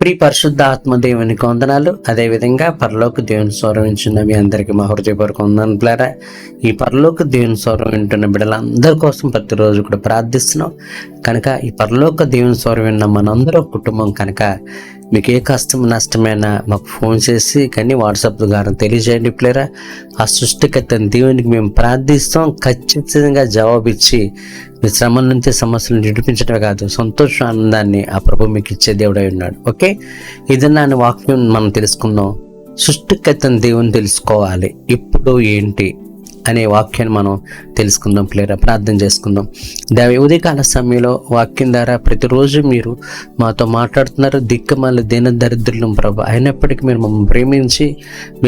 ప్రియ పరిశుద్ధ ఆత్మ దేవునికి వందనాలు. అదేవిధంగా పరలోక దేవుని స్వరం వింటున్న మీ అందరికీ మా హృదయపూర్వక వందనాలు పిల్లరా. ఈ పరలోక దేవుని స్వరం వింటున్న బిడ్డలందరి కోసం ప్రతిరోజు కూడా ప్రార్థిస్తున్నాం కనుక ఈ పరలోక దేవుని స్వరం విన్న మనందరూ కుటుంబం కనుక మీకు ఏ కష్టం నష్టమైనా మాకు ఫోన్ చేసి కానీ వాట్సాప్ ద్వారా తెలియజేయండి పిల్లరా. ఆ సృష్టికర్త దేవునికి మేము ప్రార్థిస్తాం. ఖచ్చితంగా జవాబిచ్చి మీ శ్రమల నుంచి సమస్యలను విడిపించడమే కాదు, సంతోషం ఆనందాన్ని ఆ ప్రభు మీకు ఇచ్చే దేవుడై ఉన్నాడు. ఓకే, ఇదన్నా వాక్యం మనం తెలుసుకుందాం. సృష్టికర్త దేవుని తెలుసుకోవాలి. ఇప్పుడు ఏంటి అనే వాక్యాన్ని మనం తెలుసుకుందాం పిల్లరా. ప్రార్థన చేసుకుందాం. ఉదయకాల సమయంలో వాక్యం ద్వారా ప్రతిరోజు మీరు మాతో మాట్లాడుతున్నారు. దిక్కుమాల దీన దరిద్రులం ప్రభు అయినప్పటికీ మీరు మమ్మల్ని ప్రేమించి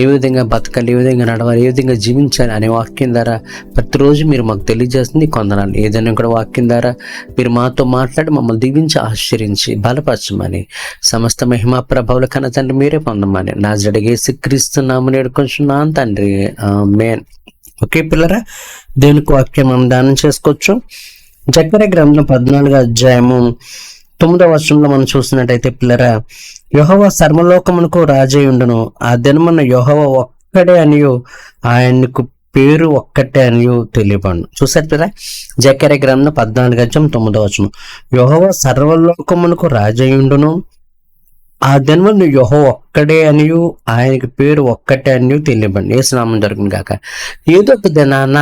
ఏ విధంగా బతకాలి, ఏ విధంగా నడవాలి, ఏ విధంగా జీవించాలి అనే వాక్యం ద్వారా ప్రతిరోజు మీరు మాకు తెలియజేస్తుంది కొందనాలు. ఏదైనా కూడా వాక్యం ద్వారా మీరు మాతో మాట్లాడి మమ్మల్ని దీవించి ఆశ్చర్యించి బలపరచమని, సమస్త మహిమా ప్రభావాల కన్నా తండ్రి మీరే పొందమని నా జడగేసి క్రీస్తున్నామని ఏడుకొంచున్నాను తండ్రి, ఆమేన్. ఓకే పిల్లరా, దేవునికి వాక్యం మనం ధ్యానం చేసుకోవచ్చు. జకర్యా గ్రంథం 14వ అధ్యాయము 9వ వచనంలో మనం చూసినట్టయితే పిల్లరా, యెహోవా సర్వలోకమునకు రాజై ఉండును, ఆ దినమున యెహోవా ఒక్కడే అనియు ఆయనకు పేరు ఒక్కటే అనియు తెలియబడును. చూసారు పిల్లరా, జకర్యా గ్రంథం 14వ అధ్యాయం 9వ వచనం, యెహోవా సర్వలోకమునకు రాజై ఉండును, ఆ దినమున యెహోవా ఒక్కడే అనియు ఆయనకి పేరు ఒక్కటే అనియు తెలియబండి. యేసునామం జరుగును గాక. ఏదో ఒక దినాన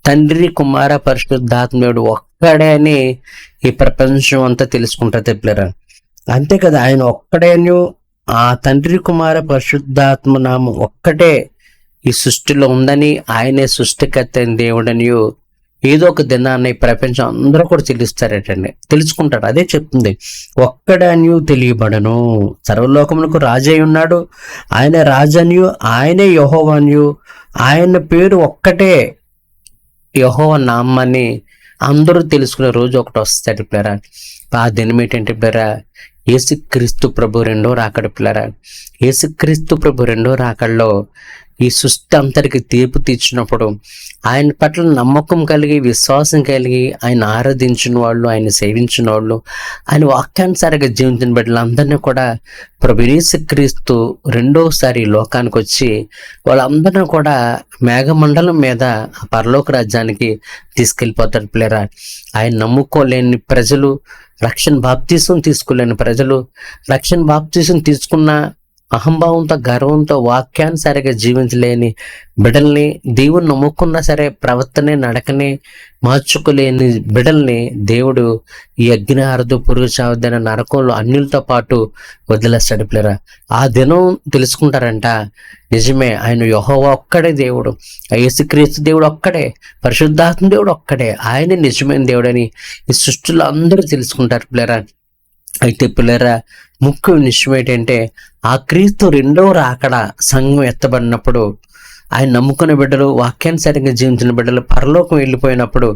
తండ్రి కుమార పరిశుద్ధాత్మడు ఒక్కడే అని ఈ ప్రపంచం అంతా తెలుసుకుంటుంది పిల్లరా. అంతే కదా, ఆయన ఒక్కడే అనియు ఆ తండ్రి కుమార పరిశుద్ధాత్మ నామం ఒక్కటే ఈ సృష్టిలో ఉందని, ఆయనే సృష్టికర్త అయిన దేవుడనియు ఏదో ఒక దినాన్ని ప్రపంచం అందరూ కూడా తెలుసుకుంటారు. అదే చెప్తుంది, ఒక్కడనియు తెలియబడను. సర్వలోకమునకు రాజై ఉన్నాడు, ఆయన రాజనియు ఆయనే యెహోవానియు, ఆయన పేరు ఒక్కటే యెహోవా నామాన్ని అందరూ తెలుసుకునే రోజు ఒకటి వస్తాడు పిల్లరా. ఆ దినం ఏంటంటే పిల్లరా, యేసుక్రీస్తు ప్రభు రెండో రాకడ పిల్లరా. యేసుక్రీస్తు ప్రభు రెండో రాకడలో ఈ సృష్టి అంతటికి తీర్పు తీర్చినప్పుడు ఆయన పట్ల నమ్మకం కలిగి విశ్వాసం కలిగి ఆయన ఆరాధించిన వాళ్ళు, ఆయన సేవించిన వాళ్ళు, ఆయన వాక్యానుసారిగా జీవించిన బిడ్డలందరినీ కూడా ప్రభు యేసుక్రీస్తు రెండోసారి లోకానికి వచ్చి వాళ్ళందరినీ కూడా మేఘమండలం మీద ఆ పరలోక రాజ్యానికి తీసుకెళ్ళిపోతారు పిల్లరా. ఆయన నమ్ముకోలేని ప్రజలు, రక్షణ బాప్తీసం తీసుకోలేని ప్రజలు, రక్షణ బాప్తీసం తీసుకున్న అహంభావంతో గర్వంతో వాక్యానుసారిగా జీవించలేని బిడ్డల్ని, దేవుని నమ్ముకున్నా సరే ప్రవర్తనే నడకనే మార్చుకోలేని బిడ్డల్ని దేవుడు ఈ అగ్నిహారదు పురుగు చావద్దన నరకంలో అన్యులతో పాటు వదిలేస్తాడు పిల్లరా. ఆ దినం తెలుసుకుంటారంట, నిజమే ఆయన యెహోవా ఒక్కడే దేవుడు, యేసుక్రీస్తు దేవుడు ఒక్కడే, పరిశుద్ధాత్మ దేవుడు ఒక్కడే, ఆయనే నిజమైన దేవుడని ఈ సృష్టిలో అందరూ తెలుసుకుంటారు పిల్లరా. అయితే పిల్లరా, ముఖ్య విషయం ఏంటంటే ఆ క్రీస్తు రెండవ రాకడ సంఘం ఎత్తబడినప్పుడు, ఆయన నమ్ముకున్న బిడ్డలు, వాక్యానుసారంగా జీవించిన బిడ్డలు పరలోకం వెళ్ళిపోయినప్పుడు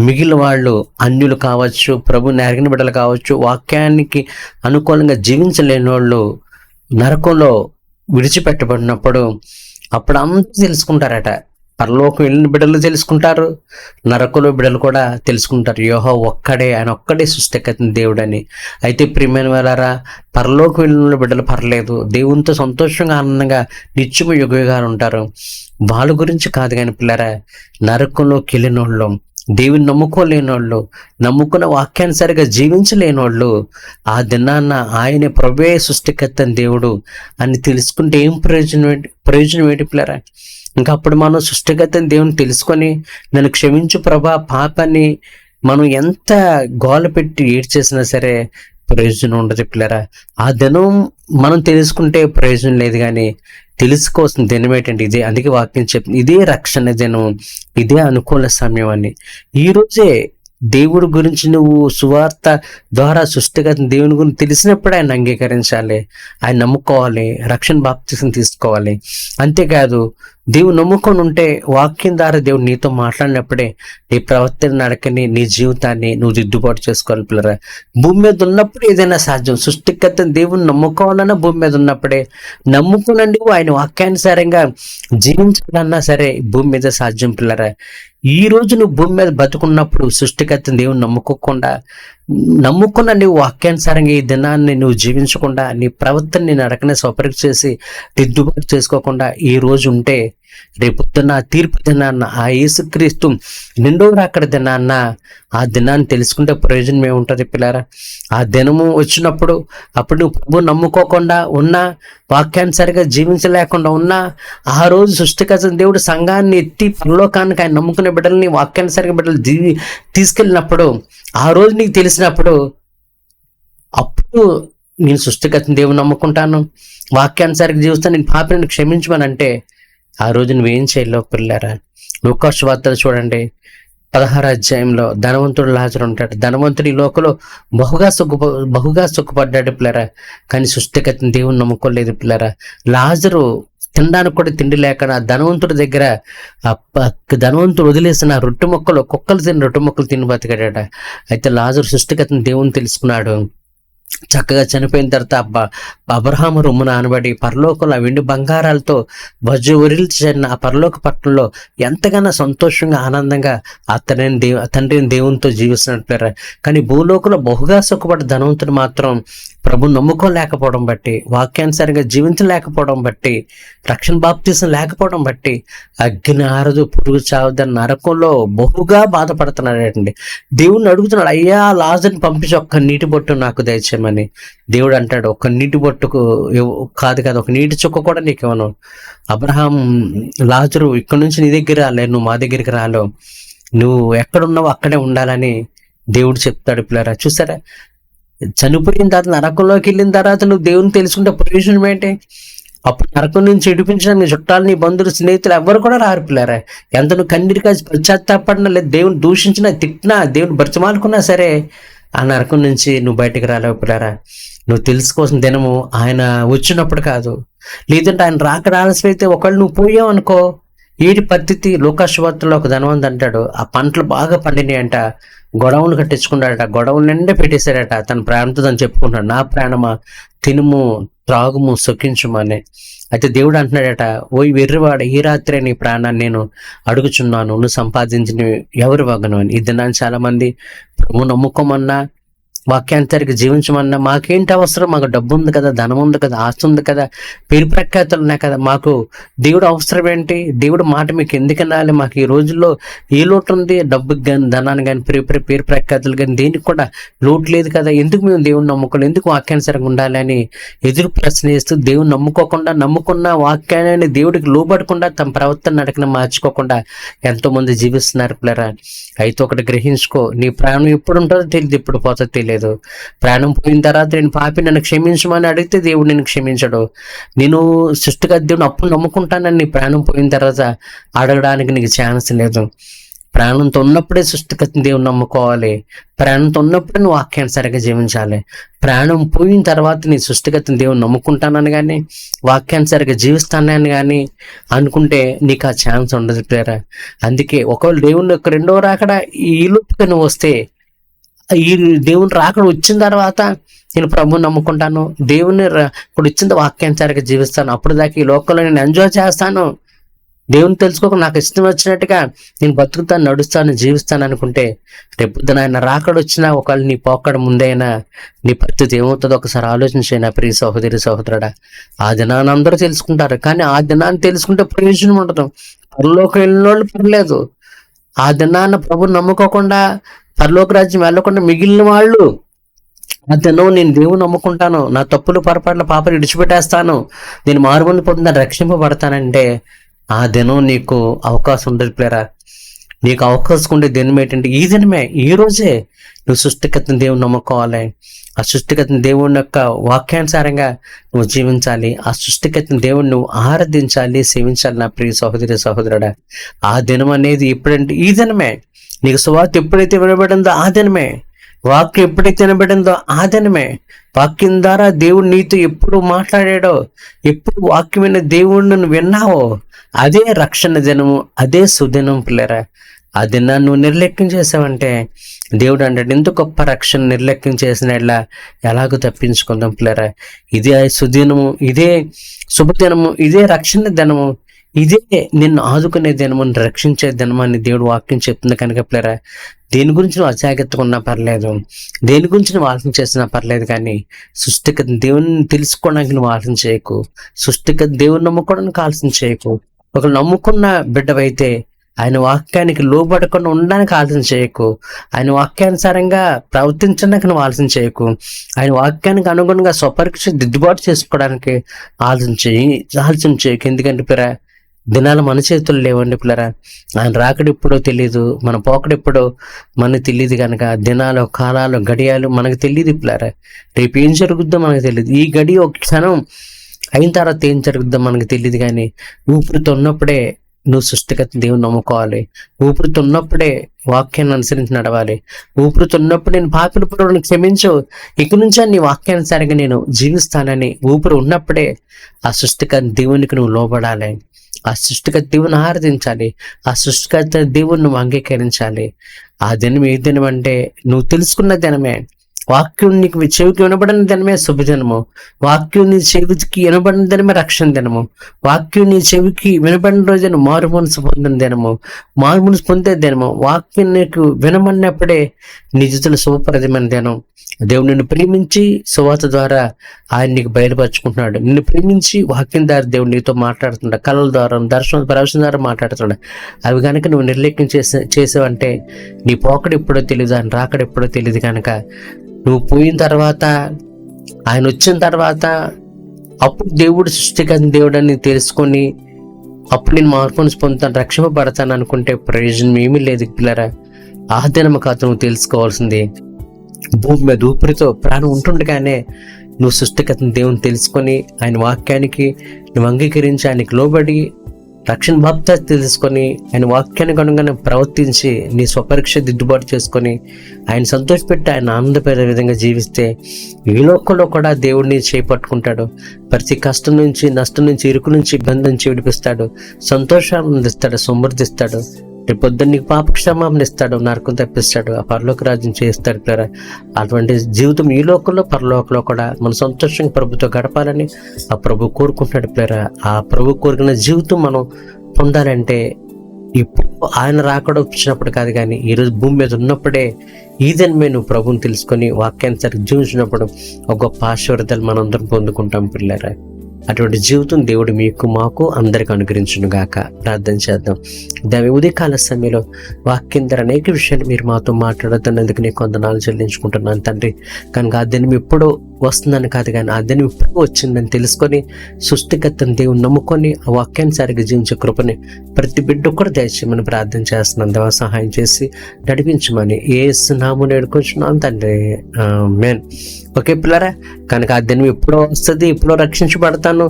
మిగిలిన వాళ్ళు అన్యులు కావచ్చు, ప్రభు నెరగిన బిడ్డలు కావచ్చు, వాక్యానికి అనుకూలంగా జీవించలేని వాళ్ళు నరకంలో విడిచిపెట్టబడినప్పుడు అప్పుడు అందరూ తెలుసుకుంటారట. పరలోకం వెళ్ళిన బిడ్డలు తెలుసుకుంటారు, నరకులో బిడ్డలు కూడా తెలుసుకుంటారు యెహోవా ఒక్కడే, ఆయన ఒక్కడే సృష్టికర్త దేవుడని. అయితే ప్రియమైన వారారా, పరలోకం వెళ్ళిన బిడ్డలు పర్లేదు, దేవునితో సంతోషంగా ఆనందంగా నిత్యము యుగయుగాలు ఉంటారు. వాళ్ళ గురించి కాదు కానీ పిల్లరా, నరకంలోకి వెళ్ళినోళ్ళు, దేవుని నమ్ముకోలేని వాళ్ళు, నమ్ముకున్న వాక్యానుసారిగా జీవించలేని వాళ్ళు ఆ దినాన్న ఆయనే ప్రభువే సృష్టికర్త దేవుడు అని తెలుసుకుంటే ఏం ప్రయోజనం ఏంటి పిల్లరా? ఇంకా అప్పుడు మనం సృష్టికర్త దేవుని తెలుసుకొని నన్ను క్షమించు ప్రభా పాపాన్ని మనం ఎంత గోల పెట్టి ఏడ్చేసినా సరే ప్రయోజనం ఉండదు పిల్లరా. ఆ దినం మనం తెలుసుకుంటే ప్రయోజనం లేదు, కానీ తెలుసుకోవాల్సిన దినం ఏంటంటే ఇదే. అందుకే వాక్యం చెప్తుంది, ఇదే రక్షణ దినం, ఇదే అనుకూల సమయం అని. ఈరోజే దేవుడి గురించి నువ్వు సువార్త ద్వారా సృష్టిగత దేవుని గురించి తెలిసినప్పుడు ఆయన అంగీకరించాలి, ఆయన నమ్ముకోవాలి, రక్షణ బాప్తిసం తీసుకోవాలి. అంతేకాదు దేవుడు నమ్ముకొని ఉంటే వాక్యం ద్వారా దేవుడు నీతో మాట్లాడినప్పుడే నీ ప్రవర్తన నడకని, నీ జీవితాన్ని నువ్వు దిద్దుబాటు చేసుకోవాలి పిల్లరా. భూమి మీద ఉన్నప్పుడు ఏదైనా సాధ్యం. సృష్టికర్త దేవుని నమ్ముకోవాలన్నా భూమి మీద ఉన్నప్పుడే, నమ్ముకునండి ఆయన వాక్యానుసారంగా జీవించాలన్నా సరే భూమి మీద సాధ్యం పిల్లరా. ఈ రోజు నువ్వు భూమి మీద బతుకున్నప్పుడు సృష్టికర్త దేవుని నమ్ముకున్న నీవు వాక్యానుసారంగా ఈ దినాన్ని నువ్వు జీవించకుండా, నీ ప్రవర్తన నీ నడకనే స్వపరీక్ష చేసి దిద్దుబాటు చేసుకోకుండా ఈ రోజు ఉంటే, రేపొద్దున తీర్పు దినాన్న ఆ యేసుక్రీస్తు నిండో రాకడ దినాన్న ఆ దినాన్ని తెలుసుకుంటే ప్రయోజనం ఏముంటుంది పిల్లారా? ఆ దినము వచ్చినప్పుడు అప్పుడు నువ్వు ప్రభు నమ్ముకోకుండా ఉన్నా, వాక్యానుసారిగా జీవించలేకుండా ఉన్నా, ఆ రోజు సృష్టికర్త దేవుడు సంఘాన్ని ఎత్తి పరలోకానికి ఆయన నమ్ముకునే బిడ్డల్ని వాక్యానుసారిగా బిడ్డలు తీసుకెళ్ళినప్పుడు, ఆ రోజు నీకు తెలిసినప్పుడు, అప్పుడు నేను సృష్టికర్త దేవుని నమ్ముకుంటాను, వాక్యానుసారిగా జీవిస్తాను, నేను పాపిని క్షమించమనంటే ఆ రోజు నువ్వేం చేయలేవు పిల్లారా. లూకాసు వార్తలు చూడండి, 16వ అధ్యాయంలో ధనవంతుడు లాజరు ఉంటాడు. ధనవంతుడు ఈ లోకంలో బహుగా సుఖపడ్డాడు పిల్లరా, కానీ సృష్టికర్త దేవుని నమ్ముకోలేదు పిల్లరా. లాజరు తినడానికి కూడా తిండి లేక ధనవంతుడి దగ్గర ధనవంతుడు వదిలేసిన రొట్టె మొక్కలు, కుక్కలు తిని రొట్టె మొక్కలు తిని బతికాడట. అయితే లాజరు సృష్టికర్త దేవుని తెలుసుకున్నాడు. చక్కగా చనిపోయిన తర్వాత అబ్రహాము రొమ్మున ఆనబడి పరలోకంలో వెండి బంగారాలతో వరిల్చిన ఆ పరలోక పట్టణంలో ఎంతగానో సంతోషంగా ఆనందంగా ఆ తండ్రిని దేవునితో జీవిస్తున్నట్టు. కానీ భూలోకంలో బహుగా సుఖపడ్డ ధనవంతుడు మాత్రం ప్రభు నమ్ముకోలేకపోవడం బట్టి, వాక్యానుసారంగా జీవించలేకపోవడం బట్టి, రక్షణ బాప్తీసం లేకపోవడం బట్టి అగ్ని ఆరదు, పురుగు చావదని నరకంలో బహుగా బాధపడుతున్నాడండి. దేవుణ్ణి అడుగుతున్నాడు, అయ్యా లాజర్ని పంపించి ఒక్క నీటి బొట్టు నాకు దయచేయమని. దేవుడు అంటాడు, ఒక్క నీటి బొట్టుకు కాదు, ఒక నీటి చుక్క కూడా నీకు ఇవ్వను. అబ్రహాం, లాజరు ఇక్కడి నుంచి నీ దగ్గర రాలే, నువ్వు మా దగ్గరికి రాలో, నువ్వు ఎక్కడున్నావు అక్కడే ఉండాలని దేవుడు చెప్తాడు పిల్లరా. చూసారా, చనిపోయిన తర్వాత నరకంలోకి వెళ్ళిన తర్వాత నువ్వు దేవుని తెలుసుకుంటే ప్రయోజనం ఏంటి? అప్పుడు నరకం నుంచి విడిపించడానికి నీ చుట్టాలు, నీ బంధువులు, స్నేహితులు ఎవరు కూడా రారు పిల్లారా. ఎంత నువ్వు కన్నీరు కాసి పశ్చాత్తాపడినా, లేదు దేవుని దూషించినా, తిట్టినా, దేవుని బ్రతిమాలుకున్నా సరే ఆ నరకం నుంచి నువ్వు బయటకు రాలేవు పిల్లారా. నువ్వు తెలుసుకోవాల్సిన దినము ఆయన వచ్చినప్పుడు కాదు, లేదంటే ఆయన రాకడ ఆలస్యమైతే ఒకళ్ళు నువ్వు పోయావు అనుకో, ఏటి పరిస్థితి? లూకాసు వార్తలో ఒక ధనవంతుడు అంటాడు, ఆ పంటలు బాగా పండినాయి అంట, గొడవలు కట్టించుకున్నాడట, గొడవలు నిండా పెట్టేశాడట. తన ప్రాణంతో తను చెప్పుకుంటాడు, నా ప్రాణమా తినుము త్రాగుము సుఖించుమని. అయితే దేవుడు అంటున్నాడట, ఓ వెర్రివాడ, ఈ రాత్రే నీ ప్రాణాన్ని నేను అడుగుచున్నాను, నువ్వు సంపాదించిన ఎవరు వగను అని. ఈ దినాన్ని చాలా మంది ప్రభు నమ్ముకోమన్నా, వాక్యాంతరికి జీవించమన్నా, మాకేంటి అవసరం, మాకు డబ్బు ఉంది కదా, ధనం ఉంది కదా, ఆస్తి ఉంది కదా, పేరు ప్రఖ్యాతులు ఉన్నాయి కదా, మాకు దేవుడు అవసరం ఏంటి? దేవుడు మాట మీకు ఎందుకు అనాలి? మాకు ఈ రోజుల్లో ఏ లోటు ఉంది? డబ్బుకి కానీ, ధనాన్ని కానీ, పేరు ప్రఖ్యాతులు కానీ, దేనికి కూడా లోటు లేదు కదా, ఎందుకు మేము దేవుని నమ్ముకోవాలి, ఎందుకు వాక్యానుసరంగా ఉండాలి అని ఎదురు ప్రశ్న చేస్తూ, దేవుని నమ్ముకున్న వాక్యాన్ని దేవుడికి లోబడకుండా తమ ప్రవర్తన నడకన మార్చుకోకుండా ఎంతోమంది జీవిస్తున్నారు పిల్లరా. అయితే ఒకటి గ్రహించుకో, నీ ప్రాణం ఎప్పుడు ఉంటుందో తెలియదు, ఎప్పుడు పోతుందో తెలియదు. ప్రాణం పోయిన తర్వాత నేను పాపి నన్ను క్షమించమని అడిగితే దేవుడు నేను క్షమించడు. నేను సృష్టిగా దేవుని అప్పుడు నమ్ముకుంటానని నీ ప్రాణం పోయిన తర్వాత అడగడానికి నీకు ఛాన్స్ లేదు. ప్రాణంతో ఉన్నప్పుడే సృష్టికర్త దేవుని నమ్ముకోవాలి. ప్రాణంతో ఉన్నప్పుడే నువ్వు వాక్యానుసారంగా జీవించాలి. ప్రాణం పోయిన తర్వాత నీ సృష్టికర్త దేవుని నమ్ముకుంటానని కానీ, వాక్యానుసారంగా జీవిస్తానని కానీ అనుకుంటే నీకు ఆ ఛాన్స్ ఉండదు ప్రేరా. అందుకే ఒకవేళ దేవుని యొక్క రెండో రాకడ ఈ లోపుగా నువ్వు వస్తే, ఈ దేవుని రాకడ వచ్చిన తర్వాత నేను ప్రభుని నమ్ముకుంటాను, దేవుని ఇప్పుడు ఇచ్చిన వాక్యానుసారంగా జీవిస్తాను, అప్పుడు దాకా ఈ లోకంలో నేను ఎంజాయ్ చేస్తాను, దేవుని తెలుసుకోకుండా నాకు ఇష్టం వచ్చినట్టుగా నేను బతుకుతాను, నడుస్తాను, జీవిస్తాను అనుకుంటే, రేపు ఆయన రాకడ వచ్చినా ఒకవేళ నీ పోకడ ముందైనా నీ పరిస్థితి ఏమవుతుందో ఒకసారి ఆలోచించైనా ప్రియ సహోదరి సహోదరుడా. ఆ దినాన్ని అందరూ తెలుసుకుంటారు, కానీ ఆ దినాన్ని తెలుసుకుంటే ప్రయోజనం ఉండదు. పరలోకం వెళ్ళిన వాళ్ళు పర్లేదు, ఆ దినాన్న ప్రభుని నమ్ముకోకుండా పరలోక రాజ్యం వెళ్ళకుండా మిగిలిన వాళ్ళు, ఆ దినం నేను దేవుని నమ్ముకుంటాను, నా తప్పులు పొరపాట్ల పాపలు విడిచిపెట్టేస్తాను, నేను మారుమని పొందుతాను, రక్షింపబడతానంటే ఆ దినం నీకు అవకాశం ఉండదు ప్లేరా. నీకు అవకాశం ఉండే దినం ఏంటంటే ఈ దినమే, ఈ రోజే నువ్వు సృష్టికర్తని దేవుని నమ్ముకోవాలి. ఆ సృష్టికర్తని దేవుని యొక్క వాక్యానుసారంగా నువ్వు జీవించాలి. ఆ సృష్టికర్తని దేవుని నువ్వు ఆరాధించాలి, సేవించాలి నా ప్రియ సహోదరి సహోదరుడా. ఆ దినం అనేది ఎప్పుడంటే ఈ దినమే. నీకు సువార్త ఎప్పుడైతే వినబడిందో ఆ దినమే, వాక్యం ఎప్పుడైతే వినబడిందో ఆ దినమే, వాక్యం ద్వారా దేవుడు నీతో ఎప్పుడు మాట్లాడాడో, ఎప్పుడు వాక్యమైన దేవుడిని విన్నావో అదే రక్షణ దినము, అదే సుదినం పిల్లరా. ఆ దినాన్ని నువ్వు నిర్లక్ష్యం చేసావంటే దేవుడు అంటాడు, ఎంత గొప్ప రక్షణ నిర్లక్ష్యం చేసిన ఎలాగో తప్పించుకుందాం పిల్లరా. ఇదే సుదినము, ఇదే శుభదినము, ఇదే రక్షణ దినము, ఇదే నిన్ను ఆదుకునే దినము, రక్షించే దినము అని దేవుడు వాక్యం చెప్తుంది కనుక ప్లేరా, దేని గురించి నువ్వు అజాగ్రత్తగా ఉన్నా పర్లేదు, దేని గురించి నువ్వు ఆలోచన చేసినా పర్లేదు, కానీ సృష్టికర్త దేవుని తెలుసుకోవడానికి నువ్వు ఆలోచన చేయకు, సృష్టికర్త దేవుని నమ్ముకోవడానికి ఆలోచన చేయకు. ఒక నమ్ముకున్న బిడ్డవైతే ఆయన వాక్యానికి లోబడకుండా ఉండడానికి ఆలోచన చేయకు, ఆయన వాక్యానుసారంగా ప్రవర్తించడానికి నువ్వు ఆలోచన చేయకు, ఆయన వాక్యానికి అనుగుణంగా స్వపరీక్ష దిద్దుబాటు చేసుకోవడానికి ఆలోచన చేయకు. ఎందుకంటే పిరా, దినాలు మన చేతుల్లో లేవండి పిల్లరా. ఆయన రాకడెప్పుడో తెలియదు, మన పోకడెప్పుడో మనకు తెలియదు కనుక దినాలు, కాలాలు, గడియాలు మనకు తెలియదు పిల్లరా. రేపు ఏం జరుగుద్దో మనకు తెలియదు. ఈ గడి ఒక క్షణం అయిన తర్వాత ఏం జరుగుద్దో మనకు తెలియదు, కానీ ఊపిరితో ఉన్నప్పుడే నువ్వు సృష్టికర్త దేవుని నమ్ముకోవాలి. ఊపిరితో ఉన్నప్పుడే వాక్యాన్ని అనుసరించి నడవాలి. ఊపిరితో ఉన్నప్పుడు నేను పాపిని పురులను క్షమించు, ఇక నుంచి నీ వాక్యానుసారంగా నేను జీవిస్తానని ఊపిరి ఉన్నప్పుడే ఆ సృష్టికర్త దేవునికి నువ్వు లోబడాలి. ఆ సృష్టికర్త దేవుని ఆరాధించాలి. ఆ సృష్టికర్త దేవుని నువ్వు అంగీకరించాలి. ఆ దినం ఏ దినం అంటే నువ్వు తెలుసుకున్న దినమే. వాక్యం నీకు చెవికి వినబడిన దినమే శుభదినము. వాక్యం నీ చెవికి వినబడిన దినమే రక్షణ దినము. వాక్యం నీ చెవికి వినబడిన రోజున మారు మనసు పొందిన దినము, మారు మనసు పొందే దినము. వాక్యం నీకు వినమన్నప్పుడే నీ జీవితంలో శుభప్రదమైన దినం. దేవుడు నిన్ను ప్రేమించి సువార్త ద్వారా ఆయన నీకు బయలుపరుచుకుంటున్నాడు. నిన్ను ప్రేమించి వాక్యం ద్వారా దేవుడు నీతో మాట్లాడుతున్నాడు, కళల ద్వారా, ప్రవచనం ద్వారా మాట్లాడుతున్నాడు. అవి కనుక నువ్వు నిర్లక్ష్యం చేసావంటే నీ పోకడు ఎప్పుడో తెలియదు, ఆయన రాకడ ఎప్పుడో తెలియదు. కనుక నువ్వు పోయిన తర్వాత, ఆయన వచ్చిన తర్వాత అప్పుడు దేవుడు సృష్టికర్త దేవుడు అని తెలుసుకొని అప్పుడు నేను మార్పుని పొందుతాను, రక్షింపబడతాను అనుకుంటే ప్రయోజనం ఏమీ లేదు పిల్లరా. ఆ దినము కాదు నువ్వు తెలుసుకోవాల్సింది. భూమి మీద ఊపిరితో ప్రాణం ఉంటుండగానే నువ్వు సృష్టికర్తని దేవుని తెలుసుకొని ఆయన వాక్యానికి నువ్వు అంగీకరించి ఆయనకి లోబడి రక్షణ బాప్తిస్మం తెలుసుకొని ఆయన వాక్యానికి అనుగుణంగా ప్రవర్తించి నీ స్వపరీక్ష దిద్దుబాటు చేసుకొని ఆయన సంతోషపెట్టి ఆయన ఆనందపడే విధంగా జీవిస్తే ఈ లోకంలో కూడా దేవుడిని చేపట్టుకుంటాడు. ప్రతి కష్టం నుంచి, నష్టం నుంచి, ఇరుకు నుంచి, ఇబ్బంది నుంచి విడిపిస్తాడు, సంతోషాన్ని అందిస్తాడు, సమృద్ధిస్తాడు. రేపు పొద్దున్న నీకు పాప క్షమాపణ ఇస్తాడు, నరకం తప్పిస్తాడు, ఆ పరలోక రాజ్యం చేస్తాడు పిల్లరా. అటువంటి జీవితం ఈ లోకంలో పరలోకంలో కూడా మన సంతోషంగా ప్రభుతో గడపాలని ఆ ప్రభు కోరుకుంటున్నాడు పిల్లరా. ఆ ప్రభు కోరుకున్న జీవితం మనం పొందాలంటే ఇప్పుడు ఆయన రాకడా వచ్చినప్పుడు కాదు, కానీ ఈరోజు భూమి మీద ఉన్నప్పుడే ఈ దినమే నువ్వు ప్రభుని తెలుసుకొని వాక్యాన్ని జీవించినప్పుడు ఒక గొప్ప ఆశీర్వాదాలు మనందరం పొందుకుంటాం పిల్లరా. అటువంటి జీవితం దేవుడు మీకు, మాకు, అందరికి అనుగ్రహించును గాక. ప్రార్థన చేద్దాం. ఉదయకాల సమయంలో వాక్యం ద్వారా అనేక విషయాలు మీరు మాతో మాట్లాడుతున్నందుకు నీకు వందనాలు చెల్లించుకుంటున్నాను తండ్రి. కనుక ఆ దినం ఎప్పుడో వస్తుందని కాదు, కానీ ఆ దినం ఎప్పుడో వచ్చిందని తెలుసుకొని సృష్టికర్తను దేవుని నమ్ముకొని ఆ వాక్యానుసారిగా జీవించే కృపని ప్రతి బిడ్డ కూడా దయచేయమని ప్రార్థన చేస్తున్నాను. దేవా సహాయం చేసి నడిపించమని యేసు నామమున వేడుకుంటున్నాను తండ్రి, ఆమేన్. ఓకే పిల్లరా, కనుక ఆ దినం ఎప్పుడో వస్తుంది, ఎప్పుడో రక్షించబడతాను,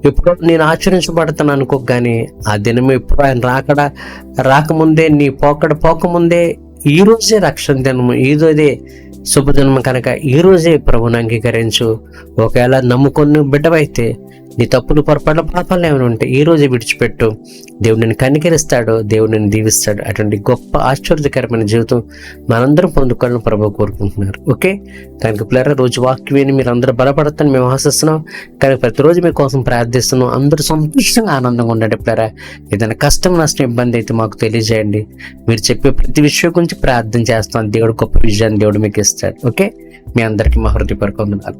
ఎప్పుడో నేను ఆచరించబడతాను అనుకో, కానీ ఆ దినం ఎప్పుడో ఆయన రాకముందే, నీ పోకముందే ఈ రోజే రక్షణ దినము, ఈ రోజే శుభదినము. కనుక ఈ రోజే ప్రభుని అంగీకరించు. ఒకవేళ నమ్ముకొని బిడ్డవైతే నీ తప్పులు, పొరపాట్ల, పాపాలు ఏమైనా ఉంటే ఈ రోజే విడిచిపెట్టు. దేవుడు నిన్ను కనికరిస్తాడు, దేవుడు నిన్ను దీవిస్తాడు. అటువంటి గొప్ప ఆశ్చర్యకరమైన జీవితం మనందరం పొందుకోవాలని ప్రభు కోరుకుంటున్నారు. ఓకే, కనుక పిల్లరా, రోజు వాక్యం మీరు అందరూ బలపడతాను మేము ఆశిస్తున్నాం. కానీ ప్రతిరోజు మీకోసం ప్రార్థిస్తున్నాం. అందరూ సంతోషంగా, ఆనందంగా ఉండండి పిల్లరా. ఏదైనా కష్టం, నష్టం, ఇబ్బంది అయితే మాకు తెలియజేయండి. మీరు చెప్పే ప్రతి విషయం గురించి ప్రార్థన చేస్తాం. దేవుడు గొప్ప విజయాన్ని దేవుడు మీకు ఇస్తాడు. ఓకే, మీ అందరికీ మా హృదయపూర్వక వందనాలు.